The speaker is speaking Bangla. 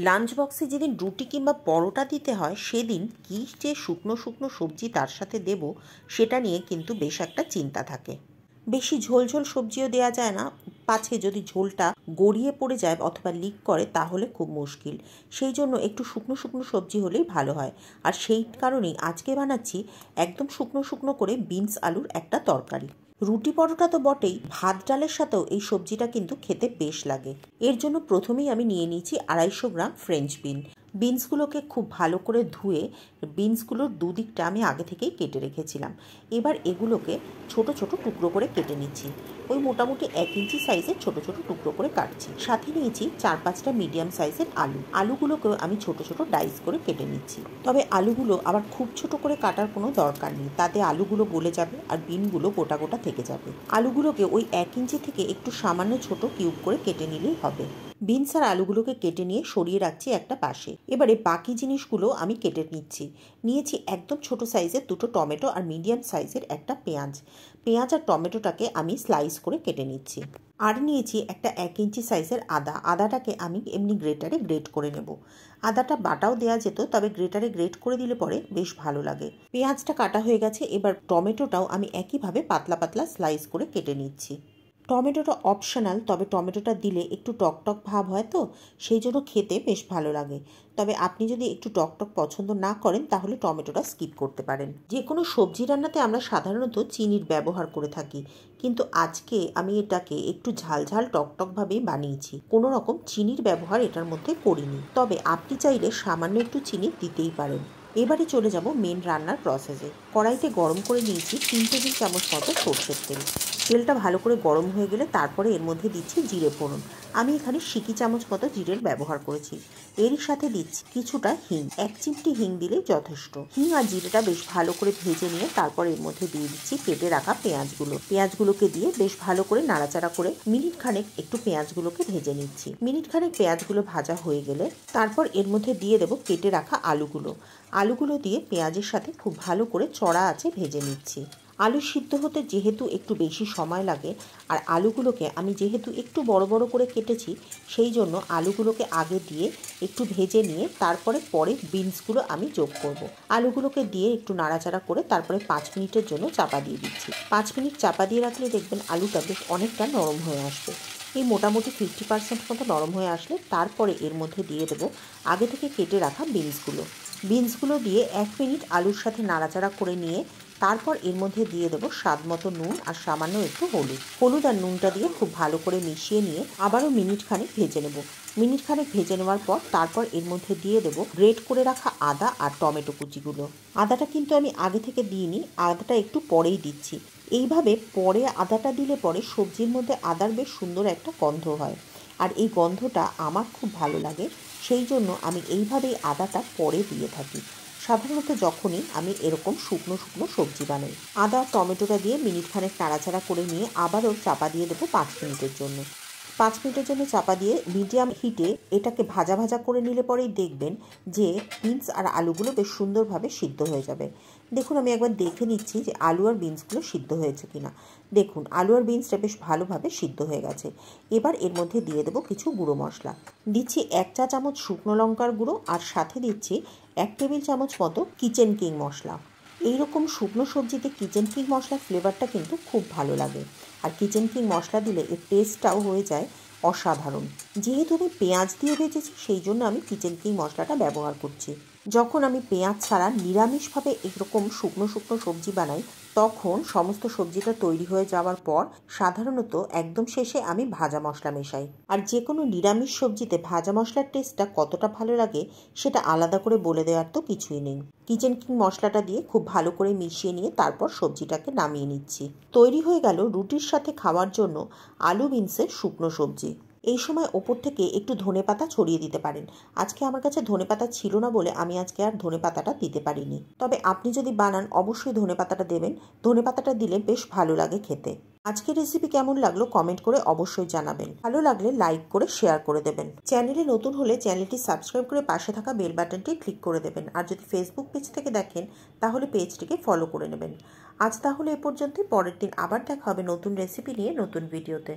লাঞ্চ বক্সে যেদিন রুটি কিংবা পরোটা দিতে হয় সেদিন কী যে শুকনো শুকনো সবজি তার সাথে দেব সেটা নিয়ে কিন্তু বেশ একটা চিন্তা থাকে। বেশি ঝোল ঝোল সবজিও দেওয়া যায় না, পাছে যদি ঝোলটা গড়িয়ে পড়ে যায় অথবা লিক করে তাহলে খুব মুশকিল। সেই জন্য একটু শুকনো শুকনো সবজি হলেই ভালো হয়। আর সেই কারণেই আজকে বানাচ্ছি একদম শুকনো শুকনো করে বিনস আলুর একটা তরকারি। রুটি পরোটা তো বটেই, ভাত ডালের সাথেও এই সবজিটা কিন্তু খেতে বেশ লাগে। এর জন্য প্রথমেই আমি নিয়ে নিয়েছি 250 গ্রাম ফ্রেঞ্চ বিন। বিনসগুলোকে খুব ভালো করে ধুয়ে বিনসগুলোর দুদিকটা আমি আগে থেকেই কেটে রেখেছিলাম। এবার এগুলোকে ছোট ছোট টুকরো করে কেটে নিচ্ছি। ওই মোটামুটি 1 ইঞ্চি সাইজের ছোট ছোট টুকরো করে কাটছি। সাথে নিয়েছি 4-5টা মিডিয়াম সাইজের আলুগুলোকেও আমি ছোট ছোট ডাইস করে কেটে নিচ্ছি। তবে আলুগুলো আবার খুব ছোট করে কাটার কোনো দরকার নেই, তাতে আলুগুলো গলে যাবে আর বিনগুলো গোটা গোটা থেকে যাবে। আলুগুলোকে ওই 1 ইঞ্চি থেকে একটু সামান্য ছোট কিউব করে কেটে নিলেই হবে। বিনস আর আলুগুলোকে কেটে নিয়ে সরিয়ে রাখছি একটা পাশে। এবারে বাকি জিনিসগুলো আমি কেটে নিয়েছি একদম ছোট সাইজের 2টো টমেটো আর মিডিয়াম সাইজের একটা পেঁয়াজ আর টমেটোটাকে আমি স্লাইস করে কেটে নিচ্ছি। আর নিয়েছি একটা 1 ইঞ্চি সাইজের আদাটাকে আমি এমনি গ্রেটারে গ্রেট করে নেব। আদাটা বাটাও দেওয়া যেত, তবে গ্রেটারে গ্রেট করে দিলে পরে বেশ ভালো লাগে। পেঁয়াজটা কাটা হয়ে গেছে, এবার টমেটোটাও আমি একইভাবে পাতলা পাতলা স্লাইস করে কেটে নিচ্ছি। টমেটোটা অপশনাল, তবে টমেটোটা দিলে একটু টকটক ভাব হয় তো সেই জন্য খেতে বেশ ভালো লাগে। তবে আপনি যদি একটু টকটক পছন্দ না করেন তাহলে টমেটোটা স্কিপ করতে পারেন। যে কোনো সবজি রান্নাতে আমরা সাধারণত চিনির ব্যবহার করে থাকি, কিন্তু আজকে আমি এটাকে একটু ঝালঝাল টকটকভাবেই বানিয়েছি। কোনো রকম চিনির ব্যবহার এটার মধ্যে করিনি, তবে আপনি চাইলে সামান্য একটু চিনি দিতেই পারেন। এবারে চলে যাব মেন রান্নার প্রসেসে। কড়াইতে গরম করে নিয়েছি 3 টেবিল চামচ মতো সরষের তেল। তেলটা ভালো করে গরম হয়ে গেলে তারপরে এর মধ্যে দিচ্ছি জিরে ফোড়ন। আমি এখানে সিকি চামচ মতো জিরের ব্যবহার করেছি। এরই সাথে দিচ্ছি কিছুটা হিং, 1 চিমটি হিং দিলেই যথেষ্ট। হিং আর জিরেটা বেশ ভালো করে ভেজে নিয়ে তারপর এর মধ্যে দিয়ে দিচ্ছি কেটে রাখা পেঁয়াজগুলোকে দিয়ে বেশ ভালো করে নাড়াচাড়া করে মিনিট খানেক একটু পেঁয়াজগুলোকে ভেজে নিচ্ছি। মিনিট খানেক পেঁয়াজগুলো ভাজা হয়ে গেলে তারপর এর মধ্যে দিয়ে দেবো কেটে রাখা আলুগুলো দিয়ে পেঁয়াজের সাথে খুব ভালো করে চড়া আঁচে ভেজে নিচ্ছি। আলু সিদ্ধ হতে যেহেতু একটু বেশি সময় লাগে, আর আলুগুলোকে আমি যেহেতু একটু বড় বড় করে কেটেছি সেই জন্য আলুগুলোকে আগে দিয়ে একটু ভেজে নিয়ে তারপরে বিনসগুলো আমি যোগ করব। আলুগুলোকে দিয়ে একটু নাড়াচাড়া করে তারপরে 5 মিনিটের জন্য চাপা দিয়ে দিচ্ছি। 5 মিনিট চাপা দিয়ে রাখলে দেখবেন আলুটা বেশ অনেকটা নরম হয়ে আসবে। এই মোটামুটি 50% মতো নরম হয়ে আসলে তারপরে এর মধ্যে দিয়ে দেবো আগে থেকে কেটে রাখা বিনসগুলো দিয়ে 1 মিনিট আলুর সাথে নাড়াচাড়া করে নিয়ে তারপর এর মধ্যে দিয়ে দেবো স্বাদ মতো নুন আর সামান্য একটু হলুদ আর নুনটা দিয়ে খুব ভালো করে মিশিয়ে নিয়ে আবারও মিনিট খানেক ভেজে নেওয়ার পর তারপর এর মধ্যে দিয়ে দেবো গ্রেট করে রাখা আদা আর টমেটো কুচিগুলো। আদাটা কিন্তু আমি আগে থেকে দিইনি, আদাটা একটু পরেই দিচ্ছি। এইভাবে পরে আদাটা দিলে পরে সবজির মধ্যে আদার বেশ সুন্দর একটা গন্ধ হয়, আর এই গন্ধটা আমার খুব ভালো লাগে। সেই জন্য আমি এইভাবেই আদাটা পরে দিয়ে থাকি সাধারণত যখনই আমি এরকম শুকনো শুকনো সবজি বানাই। আদা টমেটোটা দিয়ে মিনিট খানেক নাড়াচাড়া করে নিয়ে আবারও চাপা দিয়ে দেবো 5 মিনিটের জন্য। 5 মিনিটের জন্য চাপা দিয়ে মিডিয়াম হিটে এটাকে ভাজা ভাজা করে নিলে পরেই দেখবেন যে বিনস আর আলুগুলো বেশ সুন্দরভাবে সিদ্ধ হয়ে যাবে। দেখুন আমি একবার দেখে নিচ্ছি যে আলু আর বিনসগুলো সিদ্ধ হয়েছে কিনা। দেখুন আলু আর বিনসটা বেশ ভালোভাবে সিদ্ধ হয়ে গেছে। এবার এর মধ্যে দিয়ে দেবো কিছু গুঁড়ো মশলা। দিচ্ছি 1 চা চামচ শুকনো লঙ্কার গুঁড়ো আর সাথে দিচ্ছি 1 টেবিল চামচ মতো কিচেন কিং মশলা। এইরকম শুকনো সবজিতে কিচেন কিং মশলার ফ্লেভারটা কিন্তু খুব ভালো লাগে, আর কিচেন কিং মশলা দিলে এর টেস্টটাও হয়ে যায় অসাধারণ। যেহেতু আমি পেঁয়াজ দিয়ে ভেজেছি সেই জন্য আমি কিচেন কিং মশলাটা ব্যবহার করছি। যখন আমি পেঁয়াজ ছাড়া নিরামিষভাবে এরকম শুকনো শুকনো সবজি বানাই তখন সমস্ত সবজিটা তৈরি হয়ে যাওয়ার পর সাধারণত একদম শেষে আমি ভাজা মশলা মেশাই। আর যে কোনো নিরামিষ সবজিতে ভাজা মশলার টেস্টটা কতটা ভালো লাগে সেটা আলাদা করে বলে দেওয়ার তো কিছুই নেই। কিচেন কিং মশলাটা দিয়ে খুব ভালো করে মিশিয়ে নিয়ে তারপর সবজিটাকে নামিয়ে নিচ্ছি। তৈরি হয়ে গেল রুটির সাথে খাওয়ার জন্য আলু বিনসের শুকনো সবজি। এই সময় ওপর থেকে একটু ধনেপাতা ছড়িয়ে দিতে পারেন। আজকে আমার কাছে ধনেপাতা ছিল না বলে আমি আজকে আর ধনেপাতাটা দিতে পারিনি, তবে আপনি যদি বানান অবশ্যই ধনেপাতাটা দেবেন। ধনেপাতাটা দিলে বেশ ভালো লাগে খেতে। আজকের রেসিপি কেমন লাগলো কমেন্ট করে অবশ্যই জানাবেন। ভালো লাগলে লাইক করে শেয়ার করে দেবেন। চ্যানেলে নতুন হলে চ্যানেলটি সাবস্ক্রাইব করে পাশে থাকা বেল বাটনটি ক্লিক করে দেবেন। আর যদি ফেসবুক পেজ থেকে দেখেন তাহলে পেজটিকে ফলো করে নেবেন। আজ তাহলে এ পর্যন্তই। পরের দিন আবার দেখা হবে নতুন রেসিপি নিয়ে নতুন ভিডিওতে।